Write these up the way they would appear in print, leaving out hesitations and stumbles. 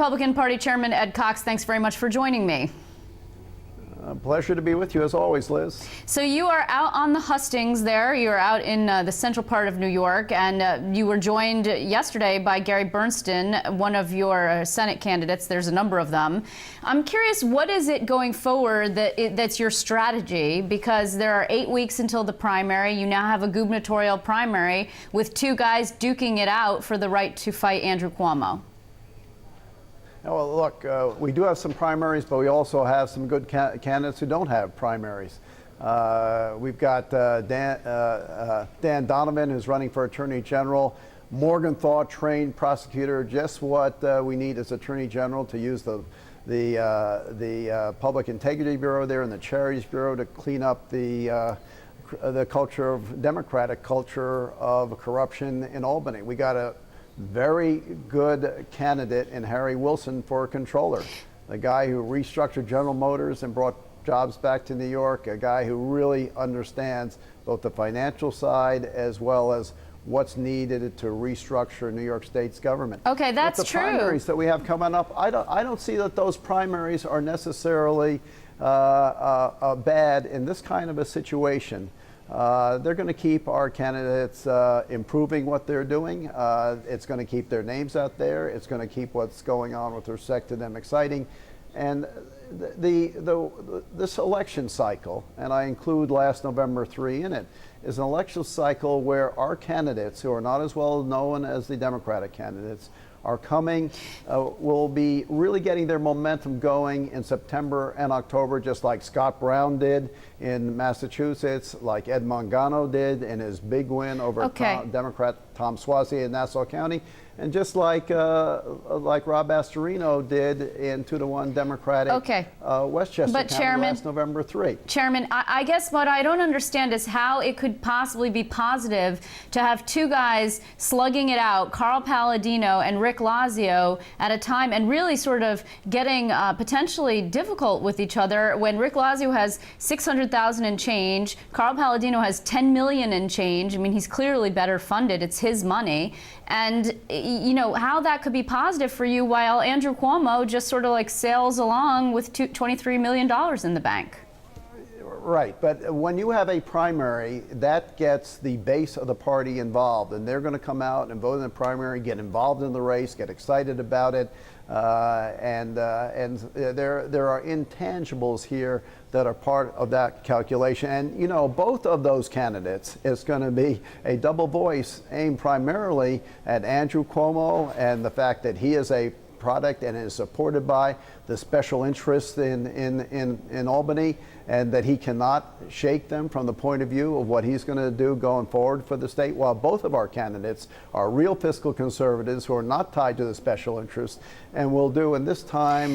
Republican Party Chairman Ed Cox, thanks very much for joining me. Pleasure to be with you as always, Liz. So you are out on the hustings there. You're out in the central part of New York, and you were joined yesterday by Gary Bernstein, one of your Senate candidates. There's a number of them. I'm curious, what is it going forward that's your strategy? Because there are 8 weeks until the primary. You now have a gubernatorial primary with two guys duking it out for the right to fight Andrew Cuomo. Well, look, we do have some primaries, but we also have some good candidates who don't have primaries. We've got Dan Donovan, who's running for Attorney General. Morgenthau, trained prosecutor, just what we need as Attorney General to use the Public Integrity Bureau there and the Charities Bureau to clean up the culture of Democratic culture of corruption in Albany. We got a very good candidate in Harry Wilson for controller, the guy who restructured General Motors and brought jobs back to New York, a guy who really understands both the financial side as well as what's needed to restructure New York State's government. Okay, that's but the true. Primaries that we have coming up, I don't see that those primaries are necessarily bad in this kind of a situation. They're going to keep our candidates improving what they're doing. It's going to keep their names out there. It's going to keep what's going on with respect to them exciting. And this election cycle, and I include last November 3 in it, is an election cycle where our candidates, who are not as well known as the Democratic candidates, are coming, will be really getting their momentum going in September and October, just like Scott Brown did in Massachusetts, like Ed Mangano did in his big win over Democrat Tom Suozzi in Nassau County, and just like Rob Astorino did in 2-1 Democratic Westchester County Chairman, last November 3. Chairman, I guess what I don't understand is how it could possibly be positive to have two guys slugging it out, Carl Paladino and Rick Lazio, at a time and really sort of getting potentially difficult with each other when Rick Lazio has 600,000 and change, Carl Paladino has 10 million and change. I mean, he's clearly better funded. It's his money. And, you know, how that could be positive for you while Andrew Cuomo just sort of like sails along with $23 million in the bank. Right, but when you have a primary, that gets the base of the party involved, and they're going to come out and vote in the primary, get involved in the race, get excited about it, and there are intangibles here that are part of that calculation. And you know, both of those candidates is going to be a double voice aimed primarily at Andrew Cuomo and the fact that he is a product and is supported by the special interests in Albany, and that he cannot shake them from the point of view of what he's going to do going forward for the state, while both of our candidates are real fiscal conservatives who are not tied to the special interests and will do in this time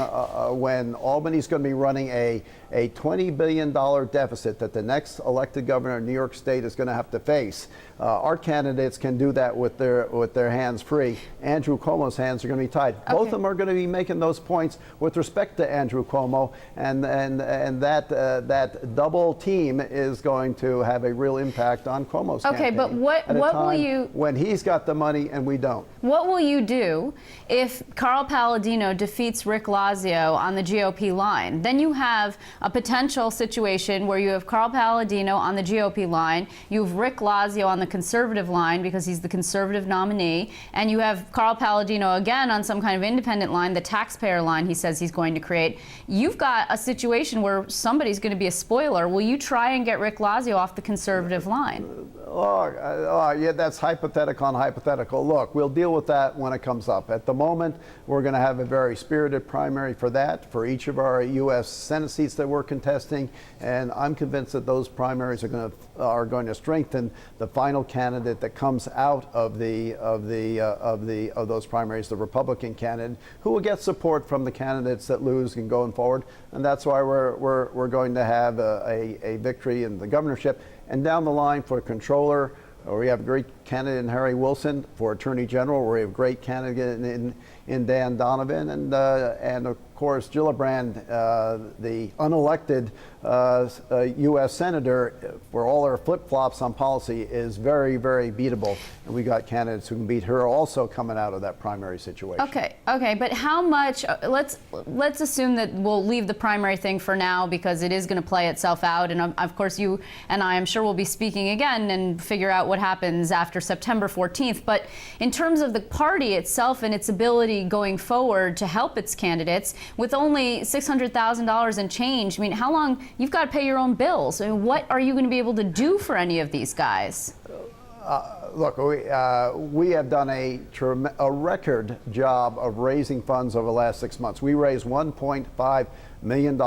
when Albany's going to be running a $20 billion deficit that the next elected governor of New York State is going to have to face. Our candidates can do that with their hands free. Andrew Cuomo's hands are going to be tied. Both of them are going to be making those points with respect to Andrew Cuomo, and that double team is going to have a real impact on Cuomo's campaign. Okay, but what will you, when he's got the money and we don't? What will you do if Carl Paladino defeats Rick Lazio on the GOP line? Then you have a potential situation where you have Carl Paladino on the GOP line, you have Rick Lazio on the conservative line because he's the conservative nominee, and you have Carl Paladino again on some kind of independent line, the taxpayer line he says he's going to create. You've got a situation where somebody's going to be a spoiler. Will you try and get Rick Lazio off the conservative line? Yeah, that's hypothetical on hypothetical. Look, we'll deal with that when it comes up. At the moment, we're going to have a very spirited primary for that, for each of our U.S. Senate seats that we're contesting, and I'm convinced that those primaries are going to strengthen the final candidate that comes out of those primaries, the Republican candidate, who will get support from the candidates that lose and going forward, and that's why we're going to have a victory in the governorship. And down the line for controller, we have a great candidate in Harry Wilson. For Attorney General, we have a great candidate in Dan Donovan, and of course Gillibrand, the unelected U.S. senator, for all her flip-flops on policy, is very, very beatable, and we got candidates who can beat her also coming out of that primary situation. Okay, but how much? Let's assume that we'll leave the primary thing for now because it is going to play itself out, and of course you and I am sure will be speaking again and figure out what happens after September 14th. But in terms of the party itself and its ability going forward to help its candidates, with only $600,000 and change, I mean, how long? You've got to pay your own bills. I mean, what are you going to be able to do for any of these guys? Look, we have done a record job of raising funds over the last 6 months. We raised $1.5 million,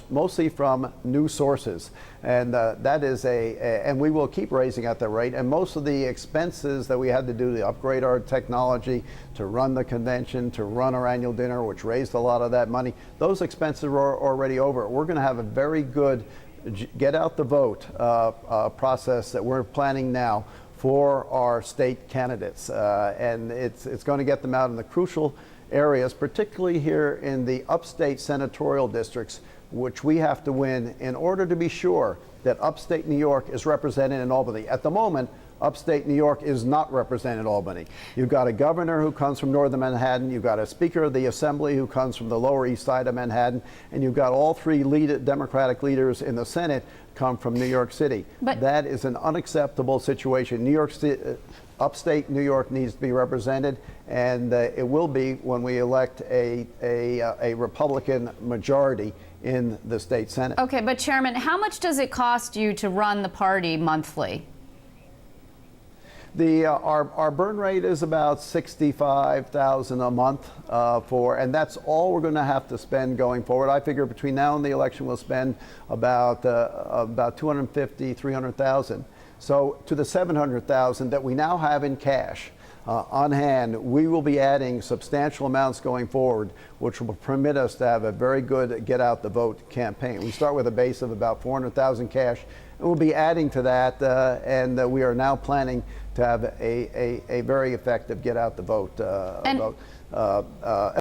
mostly from new sources, and that is and we will keep raising at that rate. And most of the expenses that we had to do to upgrade our technology, to run the convention, to run our annual dinner, which raised a lot of that money, those expenses are already over. We're going to have a very good get out the vote process that we're planning now for our state candidates, and it's going to get them out in the crucial areas, particularly here in the upstate senatorial districts, which we have to win in order to be sure that upstate New York is represented in Albany. At the moment, upstate New York is not represented in Albany. You've got a governor who comes from northern Manhattan, you've got a Speaker of the Assembly who comes from the Lower East Side of Manhattan, and you've got all three Democratic leaders in the Senate come from New York City. But that is an unacceptable situation. New York City, upstate New York needs to be represented, and it will be when we elect a Republican majority in the state Senate. Okay, but Chairman, how much does it cost you to run the party monthly? Our burn rate is about $65,000 a month and that's all we're going to have to spend going forward. I figure between now and the election we'll spend about $250,000, $300,000. So to the $700,000 that we now have in cash on hand, we will be adding substantial amounts going forward, which will permit us to have a very good get out the vote campaign. We start with a base of about $400,000 cash, and we'll be adding to that, and we are now planning to have a very effective get out the vote